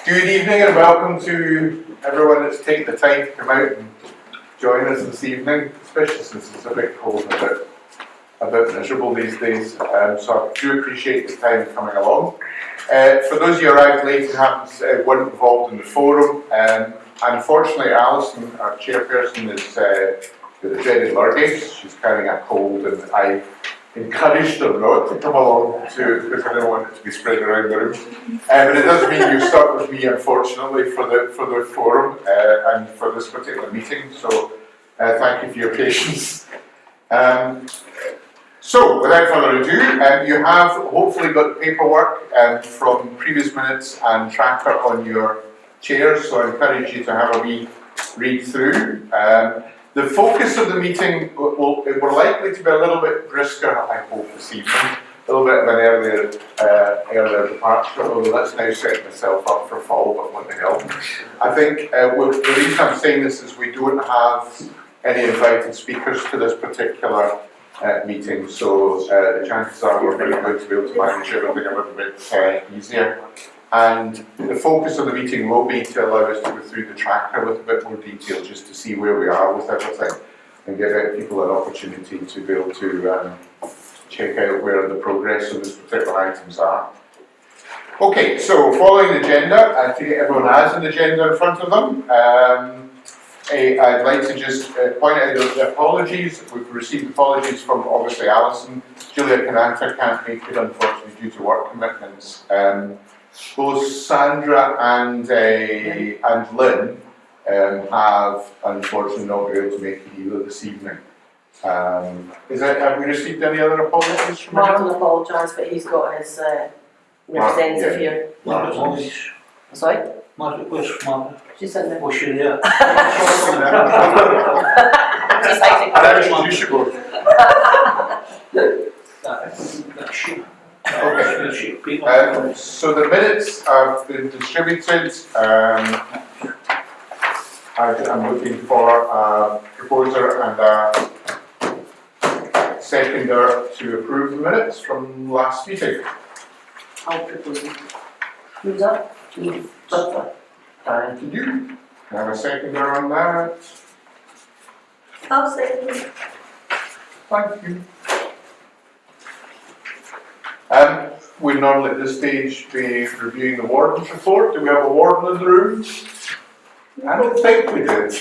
Good evening and welcome to everyone that's taken the time to come out and join us this evening, especially since it's a bit cold and a bit miserable these days. So I do appreciate the time coming along. For those of you who arrived late and weren't involved in the forum, unfortunately Alison, our chairperson, is with a dreaded lurgy. She's carrying a cold, and I encouraged her not to come along because I didn't want it to be spread around the room. But it does mean you're stuck with me, unfortunately, for the forum and for this particular meeting. So thank you for your patience. So without further ado, you have hopefully got the paperwork from previous minutes and tracker on your chairs. So I encourage you to have a wee read through. The focus of the meeting we're likely to be a little bit brisker, I hope, this evening. A little bit of an earlier departure, although that's now setting myself up for fall, but what the hell. I think the reason I'm saying this is we don't have any invited speakers to this particular meeting, so the chances are we're very good to be able to manage everything a little bit easier. And the focus of the meeting will be to allow us to go through the tracker with a bit more detail, just to see where we are with everything and give people an opportunity to be able to check out where the progress of those particular items are. Okay, so following the agenda, I think everyone has an agenda in front of them. I'd like to just point out the apologies. We've received apologies from obviously Alison. Julia Cananta can't make it, unfortunately, due to work commitments. Both Sandra and Lynn have unfortunately not been able to make it either this evening. Have we received any other apologies from Martin apologised, but he's got his representative here. Sorry? Margaret, where's Margaret? She's in there. Was she there? Just hiding. You should go. That's she. Okay. So the minutes have been distributed. I'm looking for a proposer and a seconder to approve the minutes from last meeting. I'll propose it. Who's that? You. Thank you. Can I have a seconder on that? I'll second it. Thank you. We normally at this stage be reviewing the warden's report. Do we have a warden in the room? I don't think we did.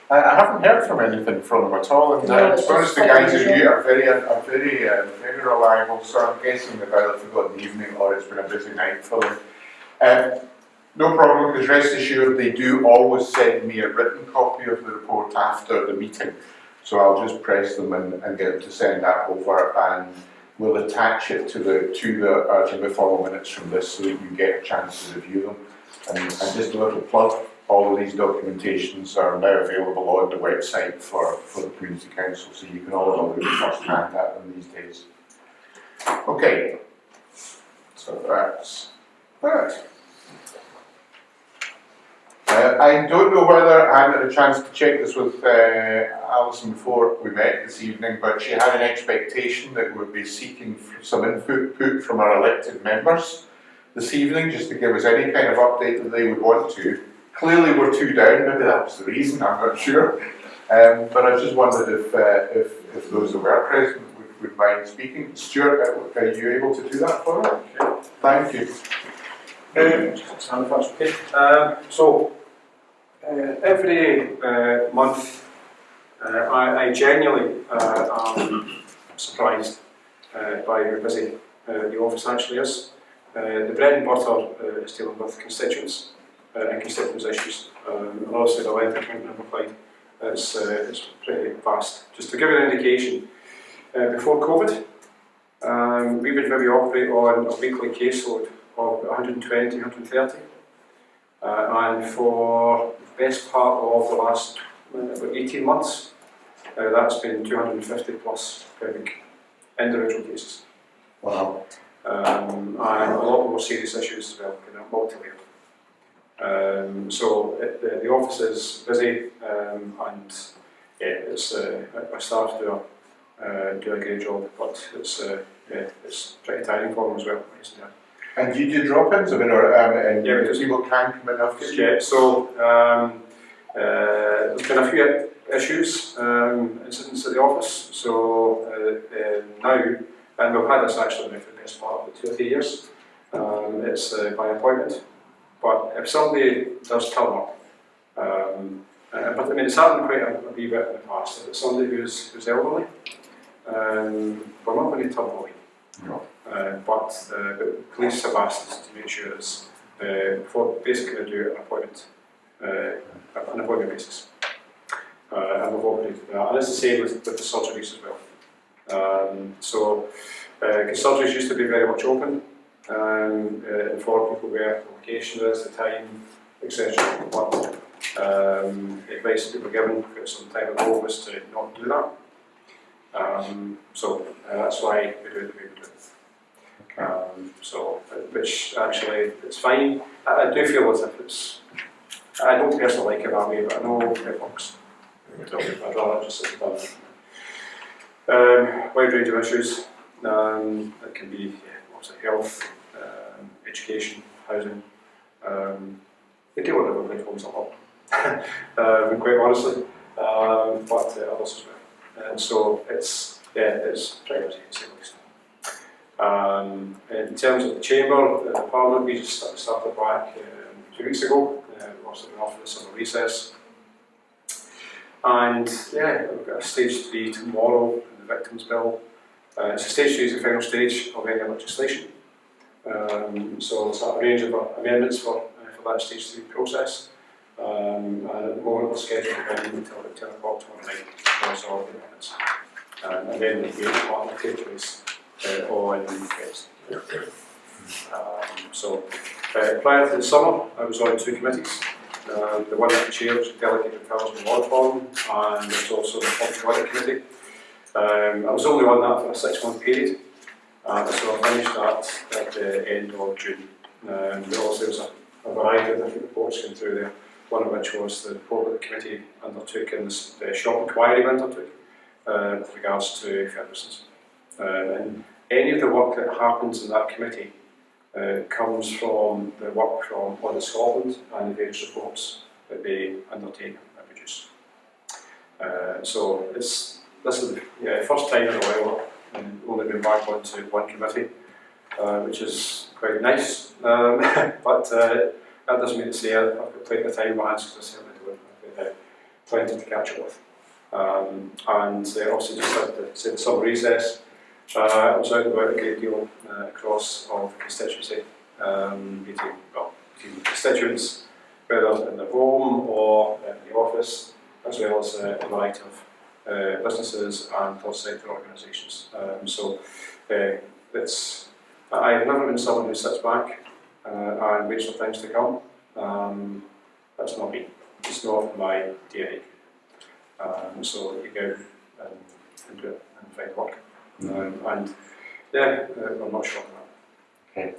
I haven't heard from anything from them at all. And to be honest, the guys in here are very reliable. So I'm guessing they've either forgotten the evening or it's been a busy night for them. No problem, because rest assured they do always send me a written copy of the report after the meeting. So I'll just press them and get them to send that over, and we'll attach it to the formal minutes from this so that you get a chance to review them. And just a little plug, all of these documentations are now available on the website for the Community Council, so you can all look first hand at them these days. Okay, so that's that. I don't know whether I had a chance to check this with Alison before we met this evening, but she had an expectation that we'd be seeking some input from our elected members this evening, just to give us any kind of update that they would want to. Clearly we're two down, maybe that was the reason, I'm not sure. But I just wondered if those that were present would mind speaking. Stuart, are you able to do that for us? Okay. Thank you. Every month I genuinely am surprised by how busy the office actually is. The bread and butter is dealing with constituents and constituents issues, and obviously the length of account amplified is pretty vast. Just to give you an indication, before COVID, we would maybe operate on a weekly caseload of 120, 130. And for the best part of the last about 18 months, that's been 250 plus per week, individual cases. Wow. And a lot more serious issues as well, multi-layered. So the office is busy, and yeah, it's our staff do a great job, but it's pretty tiring for them as well. And do you do drop-ins? I mean, or and Yeah, we do. people can come in after you? Yeah, so there's been a few issues, incidents at the office, so now, and we've had this actually for the best part of 2 or 3 years, it's by appointment, but if somebody does turn up, but I mean it's happened quite a wee bit in the past, if it's somebody who's elderly, we're not going to turn them away. No. But the police have asked us to make sure it's for basically do an appointment basis. And we've operated that. And it's the same with the surgeries as well. So surgeries used to be very much open and inform people where the location is, the time, etc. But the advice that we were given for some time ago was to not do that. So that's why we do it the way we do it. Which actually it's fine. I do feel as if it's. I don't personally like it that way, but I know it works. So I'd rather just sit down. Wide range of issues. It can be obviously health, education, housing. They deal with everybody homes a lot, quite honestly, but others as well. And so it's priority to say the least. In terms of the chamber, the Parliament, we just started back 2 weeks ago. We've also been off for the summer recess. And yeah, we've got a stage 3 tomorrow in the Victims Bill. So stage 3 is the final stage of any legislation. So there's a range of amendments for that stage 3 process. And at the moment we're scheduled to go until about 10 o'clock tomorrow night for all the amendments. And then the debate part will take place on Wednesday. So prior to the summer, I was on 2 committees. The one that I chaired was Delegated Powers and Law Reform, and there's also the Public Audit Committee. I was only on that for a 6-month period, so I finished that at the end of June. Also, there was a variety of different reports going through there, one of which was the report that the committee undertook and the shop inquiry we undertook with regards to Ferguson's. And any of the work that happens in that committee comes from the work from Audit Scotland and the various reports that they undertake and produce. So this is the first time in a while I've only been back onto one committee, which is quite nice, but that doesn't mean to say I've got plenty of time in my hands, because I certainly do. I've got plenty to catch up with. And obviously just had the summer recess. I was out and about a great deal across all the constituency, meeting constituents, whether in the home or in the office, as well as a variety of businesses and third sector organisations. I've never been someone who sits back and waits for things to come. That's not me. It's not my DNA. So you go and do it and find work. And yeah, I'm not sure on that. Okay.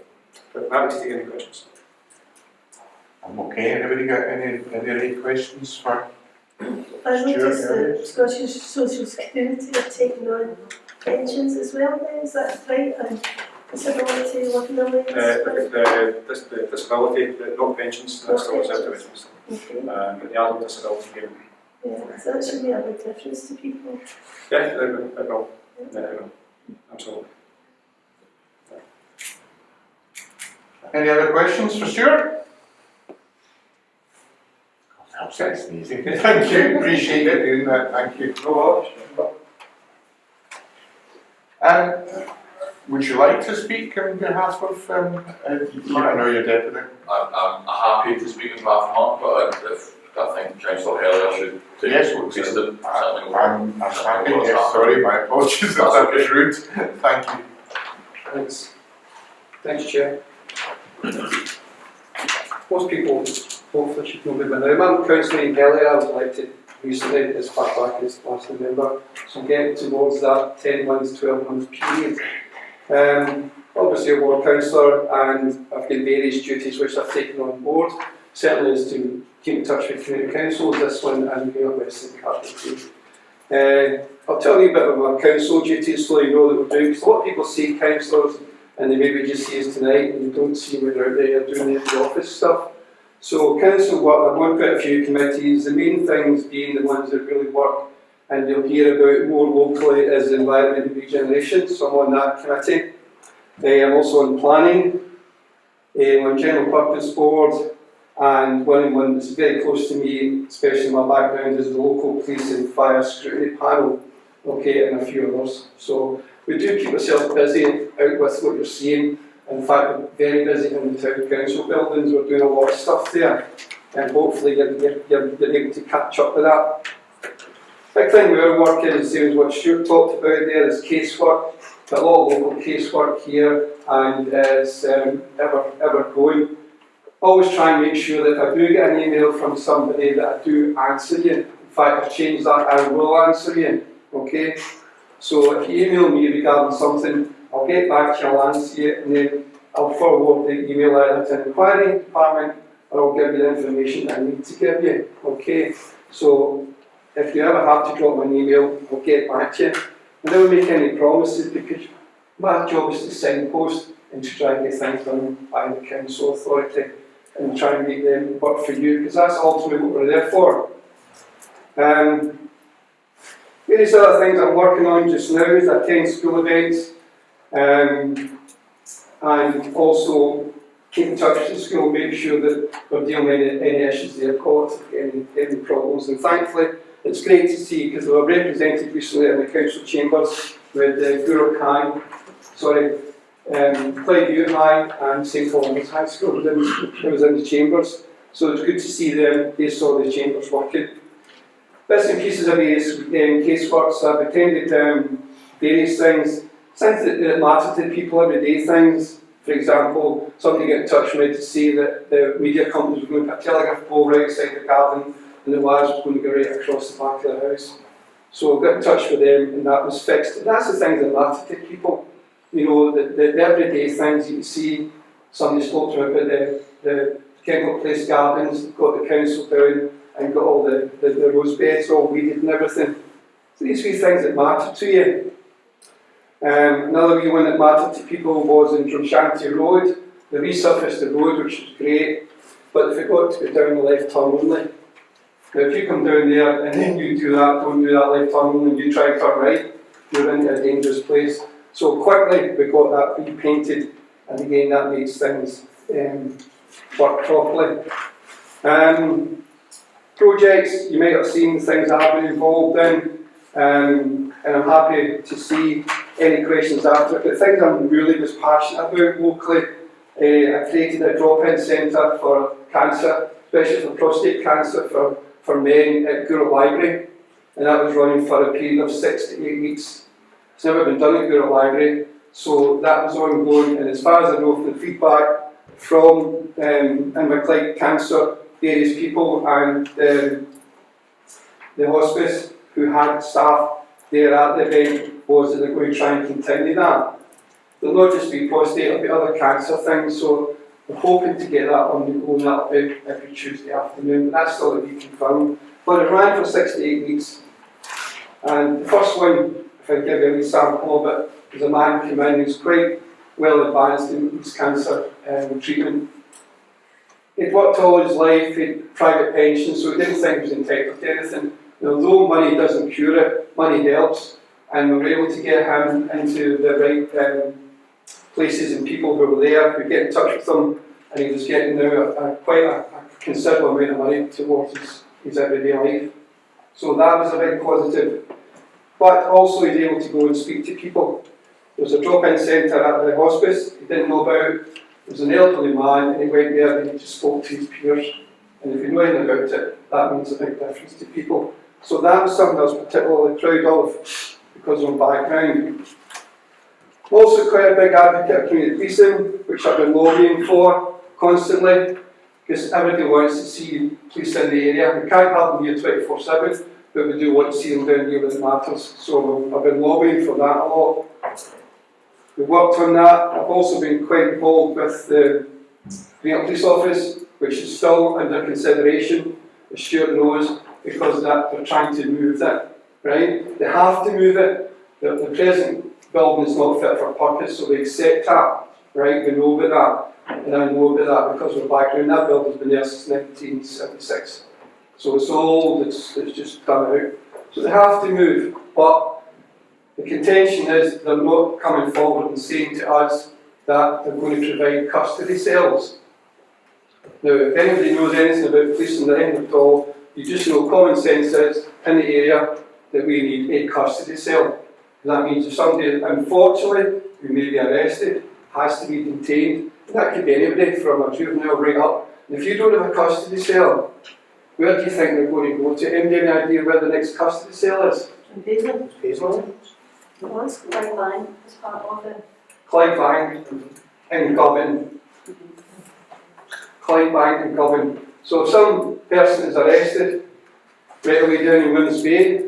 But happy to take any questions. I'm okay. Anybody got any questions for? I noticed the Scottish Social Security are taking on pensions as well then, is that right? And disability, working allowance? The disability, not pensions, that's still reserved to Westminster. Okay. But the adult disability payment. Yeah, so that should be a big difference to people. Yeah, it will. Yeah, it will. Absolutely. Any other questions for Stuart? That's easy. Thank you. Appreciate it doing that. Thank you. Would you like to speak on behalf of? I know you're deputy. I'm happy to speak on behalf of Mark, but if I think Councillor Heller should take Yes, it, certainly I'm happy. Yes, sorry, my apologies if that was rude. Thank you. Thanks. Thanks, Chair. Most people hopefully should know me by now. I'm Councillor Ian Kelly. I was elected recently as far back as last November. So I'm getting towards that 10 months, 12 month period. Obviously a ward councillor, and I've got various duties which I've taken on board. Certainly is to keep in touch with community councils, this one and the West and Cardiff. I'll tell you a bit about my council duties so you know that we're doing, because a lot of people see councillors and they maybe just see us tonight and you don't see when they're out there doing the office stuff. So council work, I've won quite a few committees, the main things being the ones that really work and you'll hear about more locally is environment and regeneration, so I'm on that committee. I'm also on planning, on general purpose board, and one that's very close to me, especially my background, is the local police and fire scrutiny panel, okay, and a few others. So we do keep ourselves busy out with what you're seeing. In fact, we're very busy in the town council buildings, we're doing a lot of stuff there, and hopefully you're able to catch up with that. Big thing with our work is, same as what Stuart talked about there, is casework. Got a lot of local casework here, and is ever going. Always try and make sure that if I do get an email from somebody that I do answer you. In fact, I've changed that, I will answer you, okay? So if you email me regarding something, I'll get back to you, I'll answer you, and then I'll forward the email either to the inquiry department, or I'll give you the information I need to give you, okay? So if you ever have to drop me an email, I'll get back to you. I never make any promises because my job is to signpost and to try and get things done by the council authority and try and make them work for you, because that's ultimately what we're there for. Various other things I'm working on just now is attend school events, and also keep in touch with the school, make sure that we're dealing with any issues they've got, any problems. And thankfully, it's great to see, because we were represented recently in the council chambers with Gourock Clyde High and St Columbus High School. It was in the chambers, so it's good to see them. They saw the chambers working. Bits and pieces of various casework, so I've attended various things that matter to people, everyday things. For example, somebody got in touch with me to say that the media companies were going to put a telegraph pole right outside the garden and the wires was going to go right across the back of the house. So I got in touch with them and that was fixed. And that's the things that matter to people. You know, the everyday things you can see. Somebody spoke to me about the Kenmore Place Gardens, got the council down and got all the rose beds all weeded and everything. So these wee things that matter to you. Another wee one that mattered to people was in Drumshanty Road. They resurfaced the road, which was great, but they forgot to go down the left turn only. Now if you come down there and then you do that, don't do that left turn only, and you try and turn right, you're into a dangerous place. So quickly we got that repainted, and again that makes things work properly. Projects, you might have seen things I've been involved in, and I'm happy to see any questions after it. But things I'm really was passionate about locally, I created a drop-in centre for cancer, especially for prostate cancer for men at Gourock Library, and that was running for a period of 6 to 8 weeks. It's never been done at Gourock Library, so that was ongoing, and as far as I know from the feedback from Inverclyde Cancer, various people and the hospice who had staff there at the event was that they're going to try and continue that. It'll not just be prostate, it'll be other cancer things, so we're hoping to get that on the go, and that'll be every Tuesday afternoon, but that's still to be confirmed. But it ran for 6 to 8 weeks, and the first one, if I give you a wee sample of it, was a man came in who's quite well advanced in his cancer treatment. He'd worked all his life, he had private pension, so he didn't think he was entitled to anything. And although money doesn't cure it, money helps, and we were able to get him into the right places and people who were there. We get in touch with him, and he was getting now quite a considerable amount of money towards his everyday life. So that was a big positive. But also he's able to go and speak to people. There was a drop-in centre at the hospice he didn't know about. There was an elderly man, and he went there and he just spoke to his peers. And if you know anything about it, that means a big difference to people. So that was something I was particularly proud of because of my background. I'm also quite a big advocate of community policing, which I've been lobbying for constantly, because everybody wants to see police in the area. We can't have them here 24/7, but we do want to see them down here when it matters. So I've been lobbying for that a lot. We've worked on that. I've also been quite involved with the Greenup Police Office, which is still under consideration, as Stuart knows, because they're trying to move that, right? They have to move it. The present building is not fit for purpose, so we accept that, right? We know about that, and I know about that because of the background. That building's been there since 1976. So it's old, it's just done out. So they have to move, but the contention is they're not coming forward and saying to us that they're going to provide custody cells. Now, if anybody knows anything about policing the end at all, you just know common sense is in the area that we need a custody cell. That means if somebody, unfortunately, who may be arrested, has to be detained, and that could be anybody from a juvenile right up. And if you don't have a custody cell, where do you think they're going to go to? Any idea where the next custody cell is? And Basil, Hazelwood. once Clyde Line is part of it. Clydebank and Govan. Clydebank and Govan. So if some person is arrested right away down in Winds Bay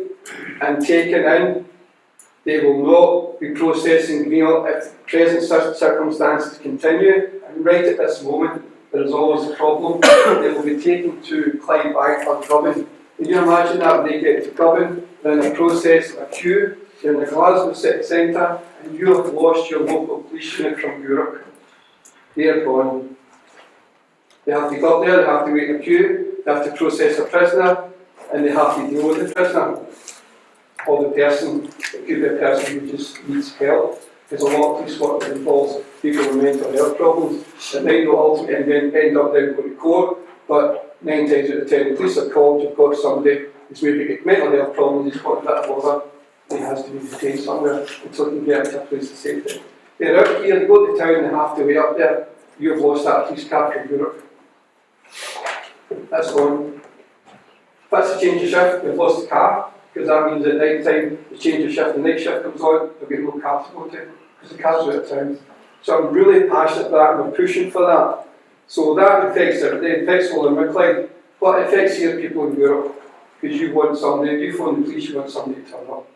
and taken in, they will not be processing Greenock if present circumstances continue. And right at this moment, there is always a problem. They will be taken to Clydebank or Govan. Can you imagine that when they get to Govan, they're in a process, a queue, you're in the Glasgow City Centre, and you have lost your local police unit from Gourock. They are gone. They have to go up there, they have to wait in a queue, they have to process a prisoner, and they have to deal with the prisoner. Or the person, it could be a person who just needs help. There's a lot of police work that involves people with mental health problems that might not ultimately end up then going to court, but 9 times out of 10 the police are called, you've got somebody who's maybe got mental health problems, he's got a bit of bother, he has to be detained somewhere until he can get to a place of safety. They're out here, they go to town, they have to wait up there. You've lost that police car from Gourock. That's gone. If that's a change of shift, we've lost the car, because that means at night time, the change of shift, the night shift comes on, there'll be no car to go to, because the car's out of town. So I'm really passionate about that, and we're pushing for that. So that affects everything, it affects all in Wicklow, but it affects your people in Europe, because you want somebody, you phone the police, you want somebody to turn up.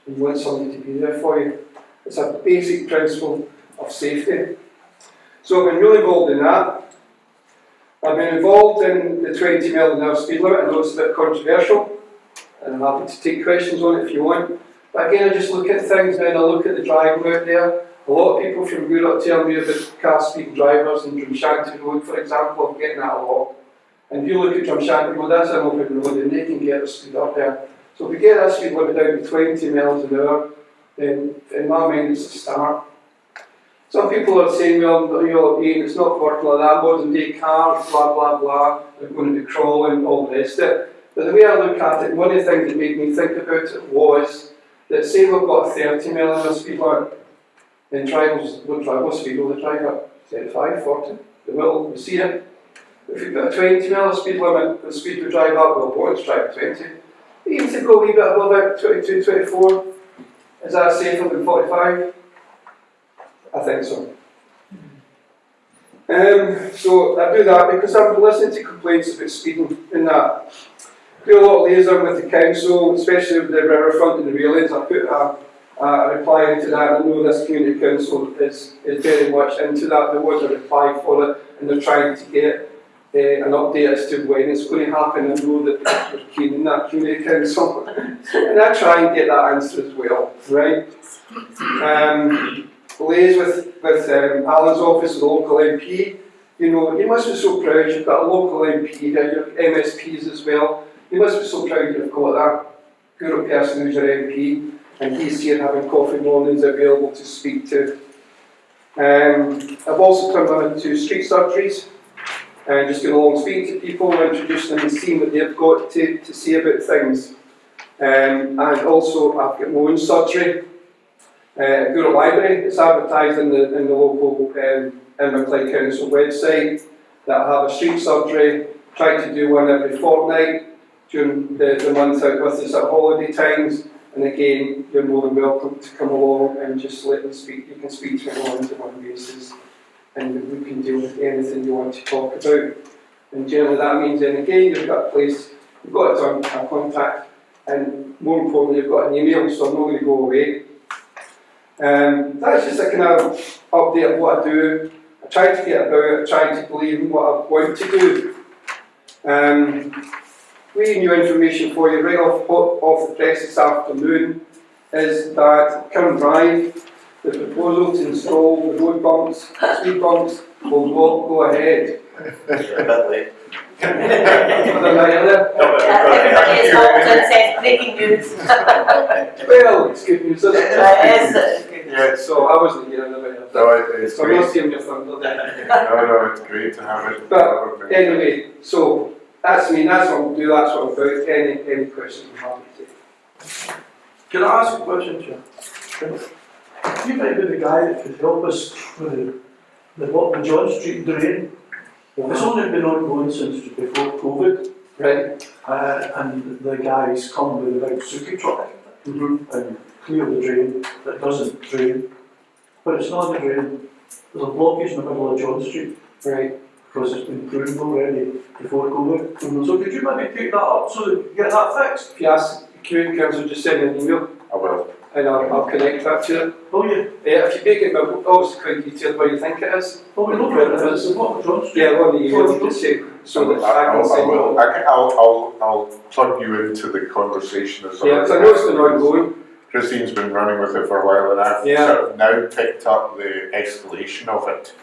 You want somebody to be there for you. It's a basic principle of safety. So I've been really involved in that. I've been involved in the 20 mile an hour speed limit. I know it's a bit controversial, and I'm happy to take questions on it if you want. But again, I just look at things now and I look at the driving out there. A lot of people from Gourock tell me about car speed drivers in Drumshanty Road, for example. I'm getting that a lot. And if you look at Drumshanty Road, that's an open road and they can get the speed up there. So if we get that speed limit down to 20 miles an hour, then in my mind it's a start. Some people are saying, well, Ian, it's not working like that, modern day cars, blah, blah, blah, they're going to be crawling, all the rest of it. But the way I look at it, one of the things that made me think about it was that say we've got a 30 mile an hour speed limit, then drivers will drive, what speed will they drive at? 35, 40? They will, we see it. If you've got a 20 mile speed limit, the speed we drive up, well, won't drive 20. Even to go a wee bit above it, 22, 24, is that safer than 45? I think so. So I do that because I'm listening to complaints about speeding in that. I do a lot of liaison with the council, especially with the riverfront and the railings. I put a reply into that. I know this community council is very much into that. They want a reply for it and they're trying to get an update as to when it's going to happen. I know that we're keen in that community council. And I try and get that answer as well, right? Liaise with Alan's office, the local MP. You know, you must be so proud you've got a local MP here, your MSPs as well. You must be so proud you've got that Gourock person who's your MP, and he's here having coffee mornings available to speak to. I've also turned on into street surgeries, and just going along speaking to people, introducing them and seeing what they've got to say about things. And also I've got my own surgery. Gourock Library, it's advertised in the local Wicklow Council website that I have a street surgery, try to do one every fortnight during the month out with us at holiday times, and again you're more than welcome to come along and just let them speak. You can speak to me on a one-to-one basis and we can deal with anything you want to talk about. And generally that means then again you've got a place, you've got a contact, and more importantly you've got an email, so I'm not going to go away. That's just a kind of update of what I do. I try to get about it, I try to believe in what I want to do. Really new information for you right off the press this afternoon is that Current Drive the proposal to install the road bumps, speed bumps, will not go ahead. Everybody is walked and says breaking news. Well, it's good news, isn't it? It is good news. Yeah, So I wasn't here anyway. no, it's So I'm great. not stealing your thunder there. No, it's great to have it. But anyway, so that's me, that's what I'm doing, that's what I'm about. Any questions I'm happy to take. Can I ask a question, Chair? You might be the guy that could help us with the John Street drain. It's only been ongoing since before COVID, Right? and the guys come with a big suki truck and clear the drain that doesn't drain. But it's not a drain. There's a blockage in the middle of John Street Right. because it's been pruned already before COVID. So could you maybe pick that up so that you get that fixed? If you ask the Community Council, just send me an email I will. and I'll connect that to it. Oh yeah. If you make it obviously quite detailed what you think it is. Oh, we know where it is. It's not John Street. Yeah, on the email you can say so that I can send it. I'll plug you into the conversation as well. Yeah, because I know it's been ongoing. Christine's been running with it for a while, and I've Yeah. sort of now picked up the escalation of it.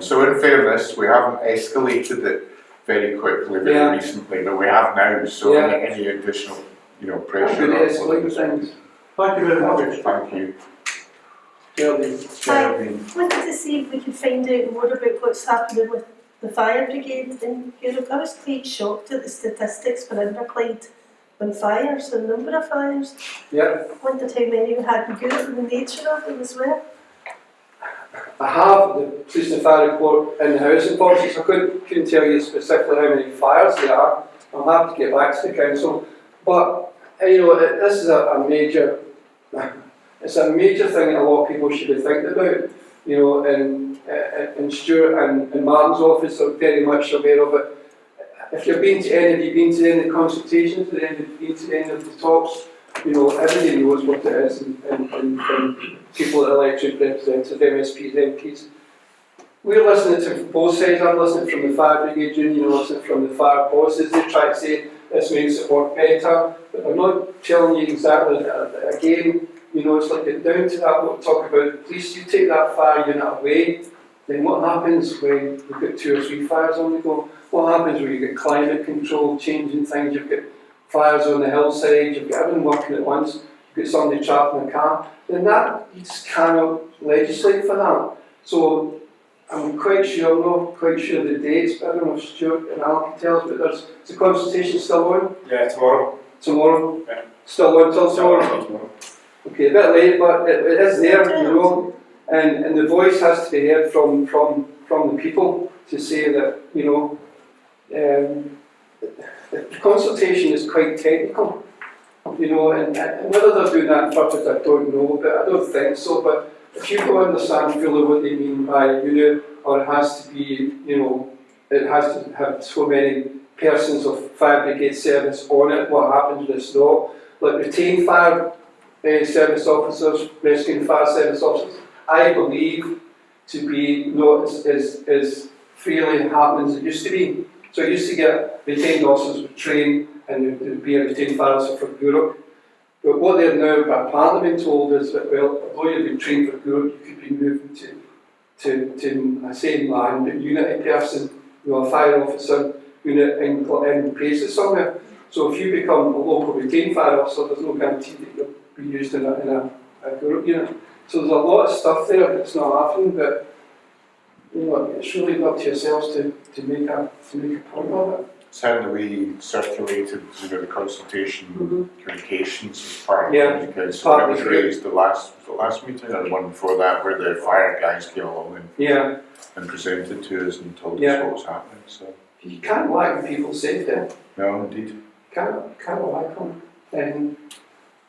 So in fairness, we haven't escalated it very quickly, very Yeah. recently, but we have now. So Yeah. any additional, I'm pressure. good on- at escalating things. Thank you very much. Thank you. Geraldine. Geraldine. Wanted to see if we could find out more about what's happening with the fire brigade in Gourock. I was quite shocked at the statistics for Inverclyde on fires, the number of fires. Yeah. Wondered how many we had in Gourock and the nature of them as well. I have the police and fire report in the housing policies. I couldn't tell you specifically how many fires there are. I'll have to get back to the council. But this is a major. It's a major thing that a lot of people should be thinking about. And Stuart and Martin's office are very much aware of it. If you've been to any of the consultations, been to any of the talks, everybody knows what it is, and people that are elected representatives, MSPs, MPs. We're listening to both sides. I'm listening from the fire brigade union, listening from the fire bosses. They try to say this makes it work better, but I'm not telling you exactly. Again, it's like getting down to that. What we talk about, police, you take that fire unit away, then what happens when you've got 2 or 3 fires on the go? What happens when you get climate control, changing things, you've got fires on the hillside, you've got everyone working at once, you've got somebody trapped in a car, then that, you just cannot legislate for that. So I'm not quite sure the dates, but I don't know if Stuart and Al can tell us, but is the consultation still on? Yeah, tomorrow. Tomorrow? Yeah. Still on till tomorrow? Okay, a bit late, but it is there, and the voice has to be heard from the people to say that, the consultation is quite technical, and whether they're doing that on purpose, I don't know, but I don't think so. But if you can understand fully what they mean by unit, or it has to be, it has to have so many persons of fire brigade service on it, what happens with it's not? Like retained fire service officers, rescue fire service officers, I believe to be not as freely happening as it used to be. So I used to get retained officers with train, and there would be a retained fire officer for Gourock. But what they're now apparently being told is that, well, although you've been trained for Gourock, you could be moved to I say man, but unit person, a fire officer, unit in places somewhere. So if you become a local retained fire officer, there's no guarantee that you'll be used in a Gourock unit. So there's a lot of stuff there that's not happening, but it's really up to yourselves to make a point of it. Certainly we circulated, the consultation communications as part of Yeah, the council. part It of was the- raised the last meeting, or the one before that, where the fire guys came along and presented to us and told us what was happening. So You can't lack people's safety. no, indeed. Can't lack them.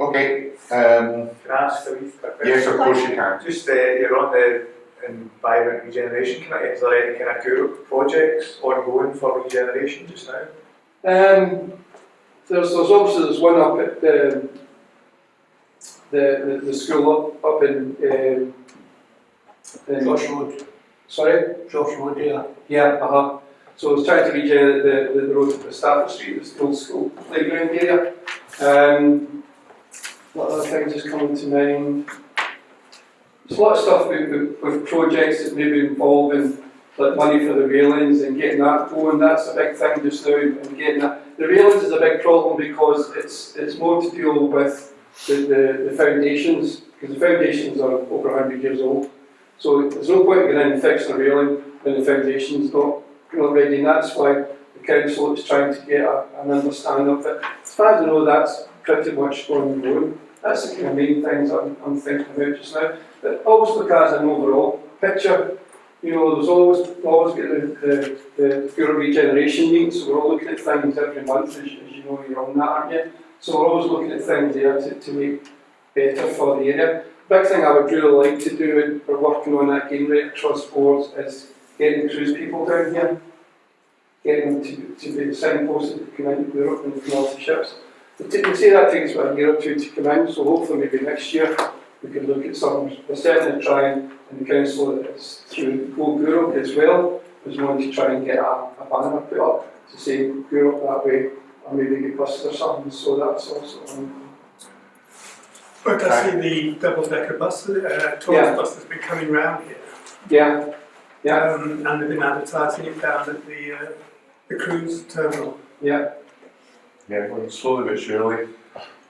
Okay. Can I ask a wee quick question? Yes, of course you can. Just you're on the Environment Regeneration Committee. Is there any kind of Gourock projects ongoing for regeneration just now? There's one up at the school up in Josh Road. Sorry? Josh Road, yeah. Yeah, So I was trying to regenerate the road to Stafford Street, the old school playground area. What other things is coming to mind? there's a lot of stuff with projects that maybe involving like money for the railings and getting that going. That's a big thing just now, and getting that. The railings is a big problem because it's more to deal with the foundations, because the foundations are over 100 years old. So there's no point going in and fixing a railing when the foundation's not ready, and that's why the council is trying to get an understanding of it. As far as I know, that's pretty much going. That's the kind of main things I'm thinking about just now. But always look at it as an overall picture. You know, there's always get the Gourock regeneration meeting, so we're all looking at things every month, as you know, you're on that, aren't you? So we're always looking at things there to make better for the area. Big thing I would really like to do, and we're working on that again right across boards, is getting cruise people down here. Getting them to be the signposts that come into Gourock and come off the ships. We say that takes about a year or two to come in, so hopefully maybe next year we could look at something. We're certainly trying, and the council is through Go Gourock as well, was wanting to try and get a banner put up to say Gourock that way, or maybe get buses or something, so that's also But I see the double-decker bus, tourist bus that's been coming round here. Yeah. Yeah. And they've been advertising it down at the cruise terminal. Yeah. Yeah, well, slowly but surely.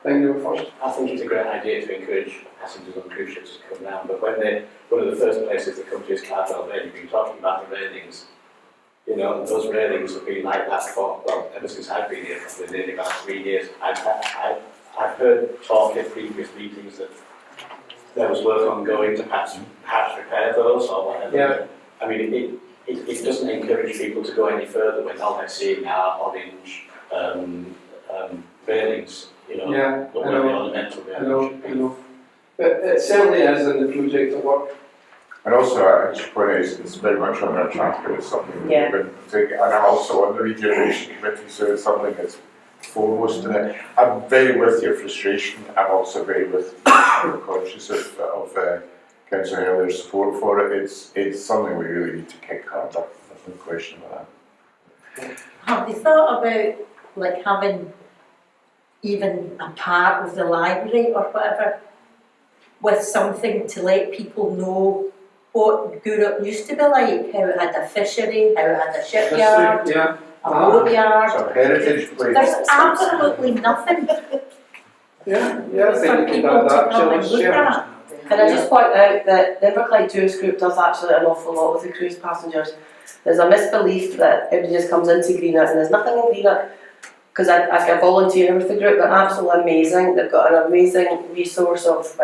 Thank you first. I think it's a great idea to encourage passengers on cruise ships to come down, but when one of the first places they come to is Cartwell Bay, you've been talking about the railings. You know, those railings have been like that for, well, ever since I've been here, probably nearly about 3 years. I've heard talk in previous meetings that there was work ongoing to perhaps repair those or whatever. Yeah. I mean, it doesn't encourage people to go any further when all they're seeing are orange railings, you know, Yeah, look where the ornamental railings should be. I know. But it certainly is in the project of work. And also, I should point out, it's very much on our track, it's something we've been taking, and I'm also on the regeneration committee, so it's something that's foremost in it. I'm very with your frustration, I'm also very conscious of Councillor Heller's support for it. It's something we really need to kick harder, there's no question about that. Have they thought about like having even a part of the library or whatever with something to let people know what Gourock used to be like, how it had a fishery, how it had a shipyard, Yeah. a boatyard. Some heritage place. There's absolutely nothing Yeah, for people to come and look at. Can I just point out that the Inverclyde Tourist Group does actually an awful lot with the cruise passengers. There's a misbelief that everybody just comes into Greenock and there's nothing in Greenock, because I volunteer with the group. They're absolutely amazing. They've got an amazing resource of